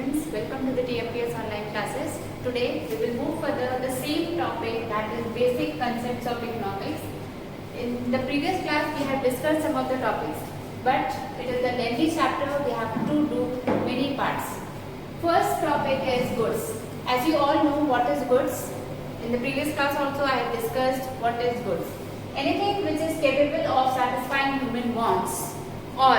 students, welcome to the TMPS online classes. Today we will move further the same topic, that is basic concepts of economics. In the previous class we have discussed some of the topics, but it is a lengthy chapter, we have to do many parts. First topic is goods. As you all know what is goods, in the previous class also I have discussed what is goods. Anything which is capable of satisfying human wants or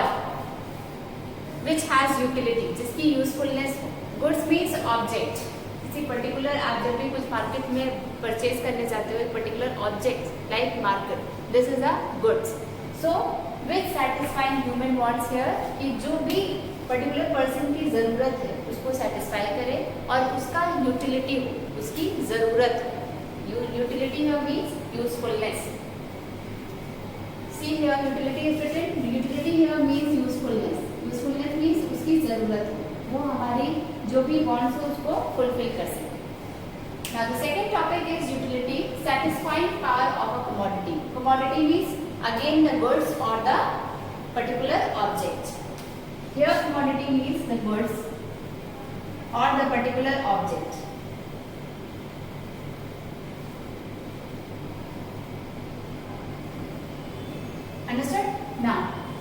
which has utility, जिसकी usefulness हो. Goods means object. किसी particular आप जब भी कुछ market में purchase करने जाते हो एक particular object like market, this is a goods. So which satisfying human wants here, कि जो भी पर्टिकुलर पर्सन की ज़रूरत है उसको सेटिस्फाई करे और उसका यूटिलिटी हो, उसकी ज़रूरत हो. Utility here means usefulness. See here utility is written. Utility here means usefulness. Usefulness means उसकी ज़रूरत हो, वो हमारी जो भी wants हो उसको fulfill कर सके. Now the second topic is utility, satisfying power of a commodity. Commodity means again the goods or the particular object. Here commodity means the goods or the particular object. Understood? Now,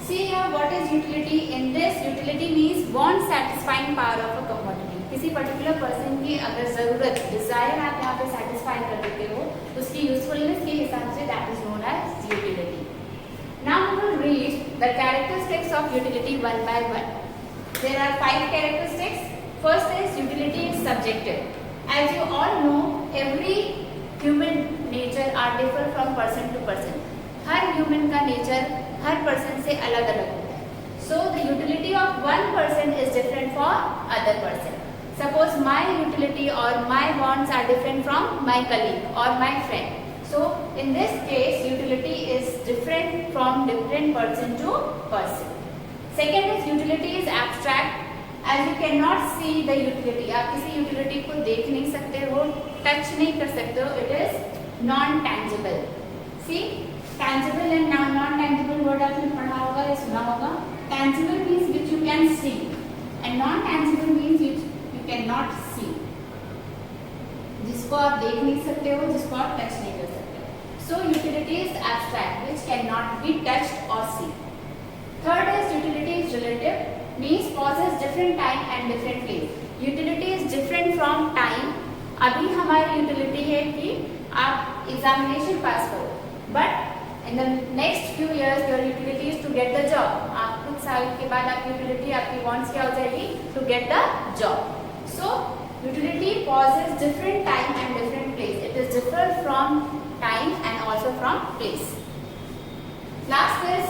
see here what is utility. In this, utility means want satisfying power of a commodity. किसी particular person की अगर ज़रूरत, desire आप यहाँ पे satisfy कर देते हो, उसकी usefulness के हिसाब से that is known as utility. Now we will read the characteristics of utility one by one. There are 5 characteristics. First is utility is subjective. As you all know, every human nature are differ from person to person. हर human का nature हर person से अलग अलग होता है. So the utility of one person is different for other person. Suppose my utility और my wants are different from my colleague और my friend. So in this case utility is different from different person to person. Second is utility is abstract. As you can not see the utility, आप किसी utility को देख नहीं सकते हो, touch नहीं कर सकते हो. It is non tangible. See tangible and non-tangible word आपने पढ़ा होगा या सुना होगा. Tangible means which you can see and non-tangible means which you cannot see. जिसको आप देख नहीं सकते हो, जिसको आप टच नहीं कर सकते. So utility is abstract, which cannot be touched or seen. Third is utility is relative, means possess different time and different place. Utility is different from time. अभी हमारी utility है कि आप examination पास करो, but in the next few years your utility is to get the job. आप कुछ साल के बाद आपकी utility, आपकी wants क्या हो जाएगी? To get the job. So utility possesses different time and different place. It is different from time and also from place. Last is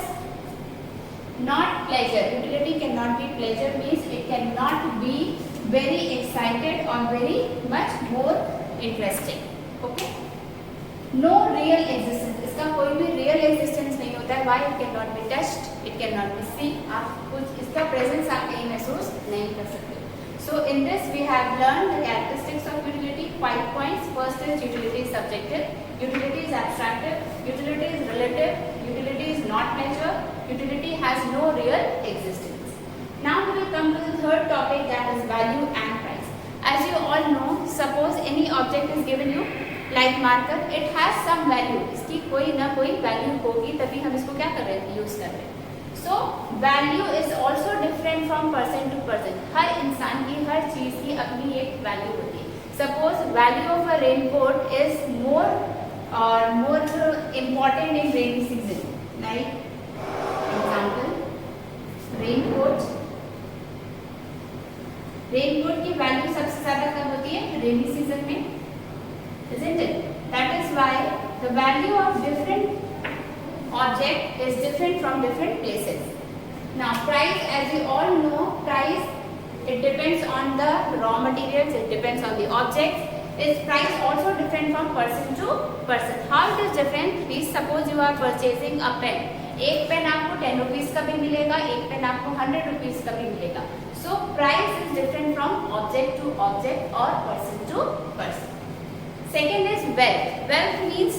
not pleasure. Utility cannot be pleasure, means it cannot be very excited or very much more interesting. Okay? No real existence. इसका कोई भी real existence नहीं होता है. Why? It cannot be touched, it cannot be seen. आप कुछ इसका presence आप कहीं महसूस नहीं कर सकते. So in this we have learned the characteristics of utility. 5 points. First is utility is subjective, utility is abstractive, utility is relative, utility is not measure, utility has no real existence. Now we will come to the third topic, that is value and price. As you all know, suppose any object is given you like marker, it has some value. इसकी कोई ना कोई value होगी, तभी हम इसको क्या कर रहे हैं, यूज कर रहे हैं. So value is also different from person to person. हर इंसान की, हर चीज की अपनी एक value होती है. Suppose value of a raincoat is more important in rainy season. Like example, raincoat की value सबसे ज्यादा कब होती है, rainy season में, isn't it? That is why the value of different object is different from different places. Now price, as you all know, price it depends on the raw materials, it depends on the objects. Is price also different from person to person? How it is different? Please suppose you are purchasing a pen. एक pen आपको 10 rupees का भी मिलेगा, एक pen आपको 100 rupees का भी मिलेगा. So price is different from object to object or person to person. Second is wealth. Wealth means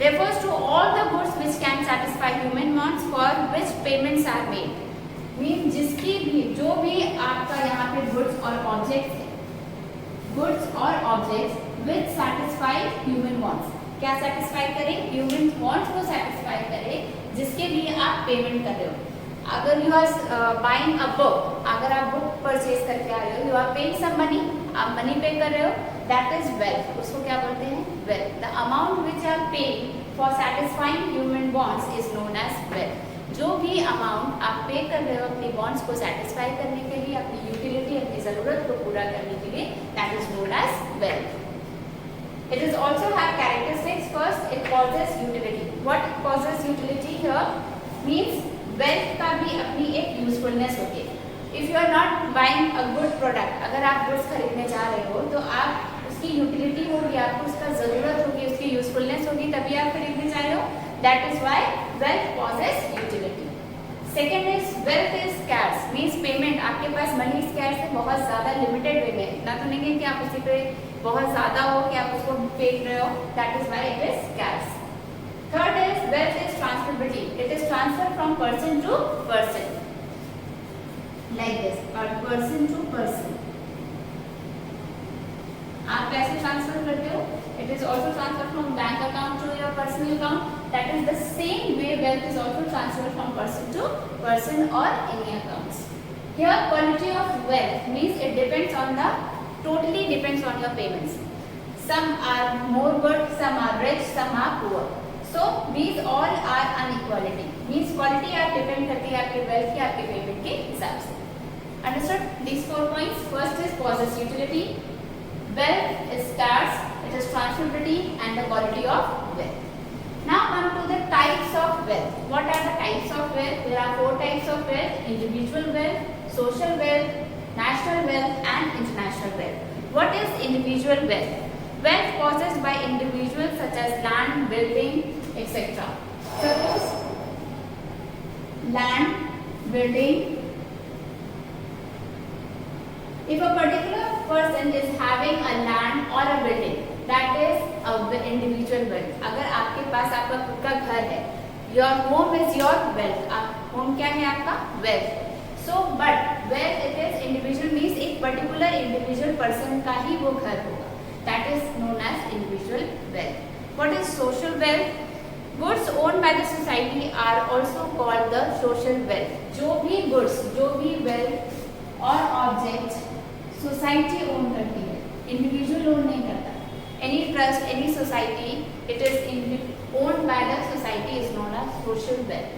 refers to all the goods which can satisfy human wants for which payments are made. Mean जिसकी भी जो भी आपका यहाँ पे goods और objects है, goods और objects which satisfy human wants, क्या सेटिस्फाई करें, ह्यूमन वांट्स को सेटिस्फाई करें, जिसके लिए आप पेमेंट कर रहे हो। अगर you are buying a book, अगर आप बुक परचेज करके आ रहे हो, you are paying some money, आप मनी पे कर रहे हो, दैट इज वेल्थ, उसको क्या बोलते हैं, wealth. The amount which are paying for satisfying human wants is known as wealth. जो भी अमाउंट आप पे कर रहे हो अपनी वांट्स को सेटिस्फाई करने के लिए, अपनी यूटिलिटी, अपनी जरूरत को पूरा करने के लिए, that is known as wealth. It is also have characteristics. First, it causes utility. What causes utility here means wealth का भी अपनी एक usefulness होती है. If you are not buying a good product, अगर आप goods खरीदने जा रहे हो तो आप उसकी utility होगी, आपको उसका ज़रूरत होगी, उसकी usefulness होगी, तभी आप खरीदने जा रहे हो. That is why wealth causes utility. Second is wealth is scarce, means payment, आपके पास money scarce है, बहुत ज़्यादा limited way में, ना तो नहीं है कि आप उसी पे बहुत ज़्यादा हो कि आप उसको फेंक रहे हो, that is why it is scarce. Third is wealth is transferability, it is transferred from person to person, like this, or person to person. आप कैसे ट्रांसफर करते हो? It is also transferred from bank account to your personal account. That is the same way wealth is also transferred from person to person or any accounts. Here, quality of wealth means it depends on the totally depends on your payments. Some are more good, some are rich, some are poor. So these all are inequality. Means quality आप depend करती है आपके wealth के, आपके payment के हिसाब से. Understood? These 4 points. First is causes utility. Wealth is scarce, it is transferability and the quality of wealth. Now come to the types of wealth. What are the types of wealth? There are 4 types of wealth: individual wealth, social wealth, national wealth and international wealth. What is individual wealth? Wealth caused by individuals such as land, building, etc. Suppose land, building. If a particular person is having a land or a building, that is a individual wealth. अगर आपके पास आपका खुद का घर है, your home is your wealth. home क्या है आपका? wealth. So but wealth it is individual means एक particular individual person का ही वो घर होगा. That is known as individual wealth. What is social wealth? Goods owned by the society are also called the social wealth. जो भी goods, जो भी wealth और object सोसाइटी ओन करती है, इंडिविजुअल ओन नहीं करता. Any trust, any society, it is owned by the society is known as social wealth.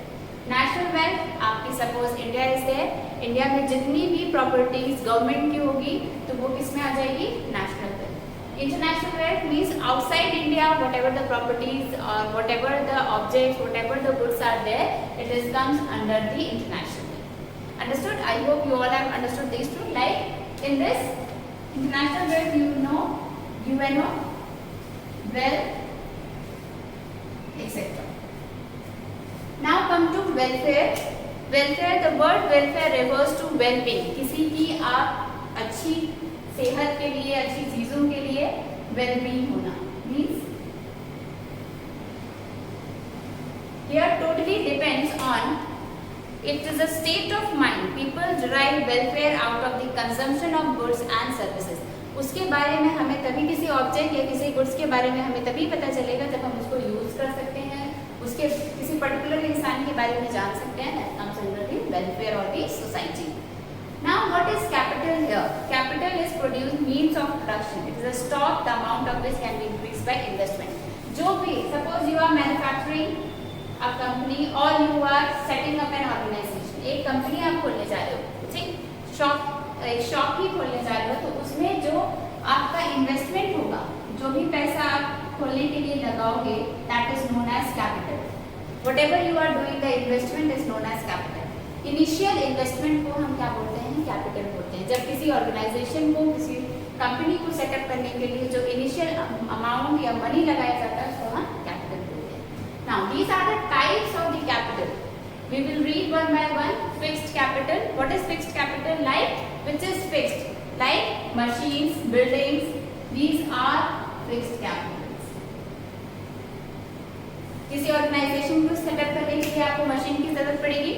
National wealth, आपकी suppose India is there, India में जितनी भी प्रॉपर्टीज गवर्नमेंट की होगी तो वो किस में आ जाएगी? National wealth. International wealth means outside India whatever the properties और whatever the object, whatever the goods are there, it is comes under the international wealth. Understood? I hope you all have understood this too. Like in this international wealth, you know UNO, wealth, etc. Now come to welfare. Welfare, the word welfare refers to well-being. किसी की आप अच्छी सेहत के लिए, अच्छी चीजों के लिए well-being होना means here totally depends on. It is a state of mind. People derive welfare out of the consumption of goods and services. उसके बारे में हमें तभी किसी ऑब्जेक्ट या किसी गुड्स के बारे में हमें तभी पता चलेगा जब हम उसको यूज कर सकते हैं, उसके किसी पर्टिकुलर इंसान के बारे में जान सकते हैं. That comes under the welfare of the society. Now what is capital here? Capital is produced means of production. It is a stock, the amount of which can be increased by investment. जो भी, suppose you are manufacturing a company or you are setting up an organization. एक company आप खोलने जा रहे हो, ठीक, एक शॉप ही खोलने जा रहे हो, तो उसमें जो आपका इन्वेस्टमेंट होगा, जो भी पैसा आप खोलने के लिए लगाओगे, that is known as capital. Whatever you are doing, the investment is known as capital. Initial investment को हम क्या बोलते हैं? कैपिटल बोलते हैं. जब किसी ऑर्गेनाइजेशन को, किसी कंपनी को सेटअप करने के लिए जो इनिशियल अमाउंट या मनी लगाया जाता है उसको हम कैपिटल बोलते हैं. Now these are the types of the capital. We will read one by one. Fixed capital. What is fixed capital? Like which is fixed, like machines, buildings. These are fixed capitals. किसी organisation को setup करने के लिए आपको machine की जरूरत पड़ेगी,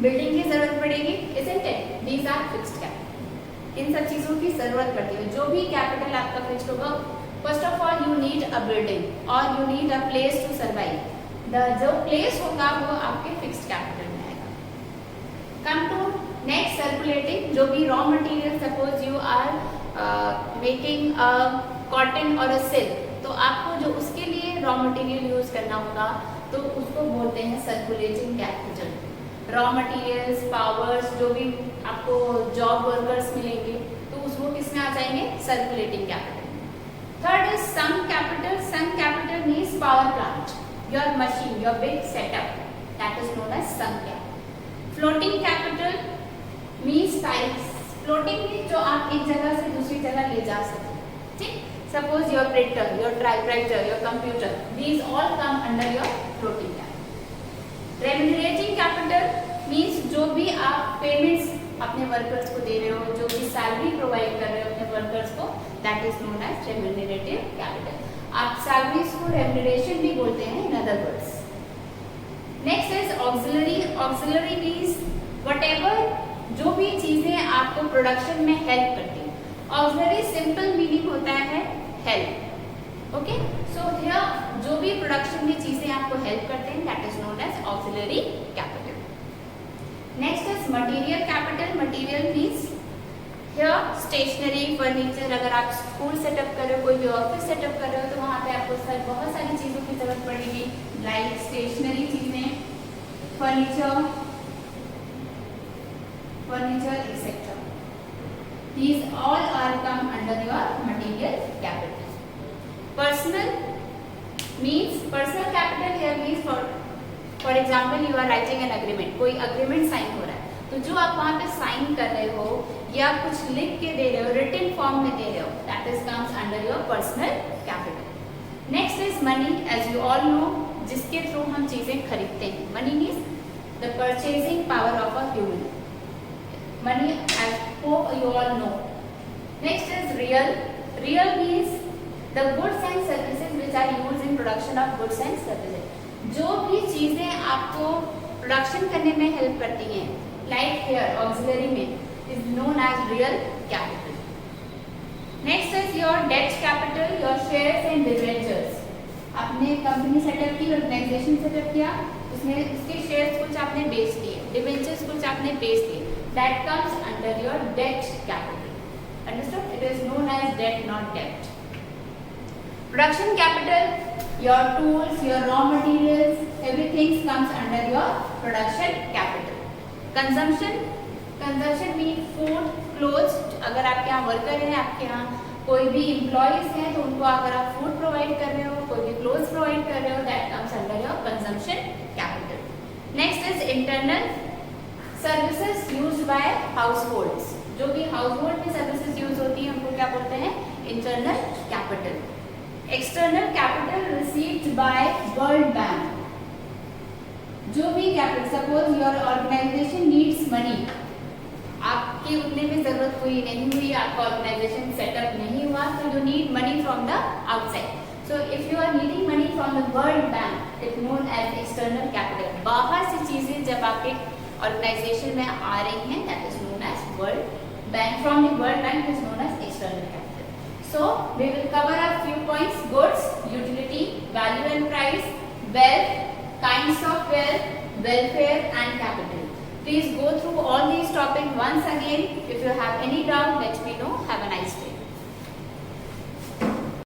building की जरूरत पड़ेगी, isn't it? These are fixed capital. इन सब चीजों की जरूरत पड़ती है। जो भी कैपिटल आपका फिक्स्ड होगा, first of all you need a building और you need a place to survive. जो प्लेस होगा वो आपके फिक्स्ड कैपिटल में आएगा। Come to next, circulating. जो भी raw material, suppose you are making a cotton और अ सिल्क, तो आपको जो उसके लिए रॉ मटेरियल यूज करना होगा तो उसको बोलते हैं circulating capital. Raw materials, powers, जो भी आपको जॉब वर्कर्स मिलेंगे तो उसको किसमें आ जाएंगे? Circulating capital. Third is sunk capital. Sunk capital means power plant, your machine, your big setup, that is known as sunk capital. Floating capital means types. Floating means जो आप एक जगह से दूसरी जगह ले जा सकते हैं, ठीक? Suppose your printer, your typewriter, your computer, these all come under your floating capital. Remunerating capital means जो भी आप payments अपने workers को दे रहे हो, जो भी salary provide कर रहे हो अपने workers को, that is known as remunerative capital. आप salaries को remuneration भी बोलते हैं in other words. Next is auxiliary. Auxiliary means whatever जो भी चीजें आपको production में help करती हैं। Auxiliary simple meaning होता है हेल्प। ओके, सो हियर जो भी प्रोडक्शन में चीजें आपको हेल्प करते हैं, that is known as auxiliary capital. Next is material capital. Material means here stationery, furniture. अगर आप स्कूल सेटअप कर रहे हो, कोई भी ऑफिस सेटअप कर रहे हो, तो वहाँ पे आपको बहुत सारी चीजों की जरूरत पड़ेगी, लाइक स्टेशनरी चीजें, furniture etcetera. These all are come under your material capital. Personal means, personal capital here means for example you are writing an agreement. कोई agreement sign हो रहा है, तो जो आप वहाँ पे sign कर रहे हो या कुछ लिख के दे रहे हो, written form में दे रहे हो, that is comes under your personal capital. Next is money. As you all know, जिसके थ्रू हम चीजें खरीदते हैं। Money means the purchasing power of a human. Money, I hope you all know. Next is real. Real means the goods and services which are used in production of goods and services. जो भी चीजें आपको production करने में help करती हैं, like here auxiliary में, is known as real capital. Next is your debt capital, your shares and debentures. आपने कंपनी सेटअप की, ऑर्गेनाइजेशन सेटअप किया, उसमें उसके शेयर्स कुछ आपने बेच दिए, डिबेंचर्स कुछ आपने बेच दिए, that comes under your debt capital. Understood? It is known as debt, not debt. Production capital, your tools, your raw materials, everything comes under your production capital. Consumption means food, clothes. अगर आपके यहाँ worker हैं, आपके यहाँ कोई भी employees हैं, तो उनको अगर आप फूड प्रोवाइड कर रहे हो, कोई भी क्लोथ्स प्रोवाइड कर रहे हो, that comes under your consumption capital. Next is internal. Services used by households. जो भी हाउसहोल्ड में सर्विसेज यूज होती हैं उनको क्या बोलते हैं? Internal capital. External capital received by world bank. जो भी capital, suppose your organization needs money, आपकी उतने में जरूरत कोई नहीं हुई, आपका ऑर्गेनाइजेशन सेटअप नहीं हुआ, तो you need money from the outside. So if you are needing money from the world bank, it known as external capital. बाहर से चीजें जब आपके ऑर्गेनाइजेशन में आ रही हैं, that is known as world bank. From the world bank is known as external capital. So we will cover a few points: goods, utility, value and price, wealth, kinds of wealth, welfare and capital. Please go through all these topics once again. If you have any doubt, let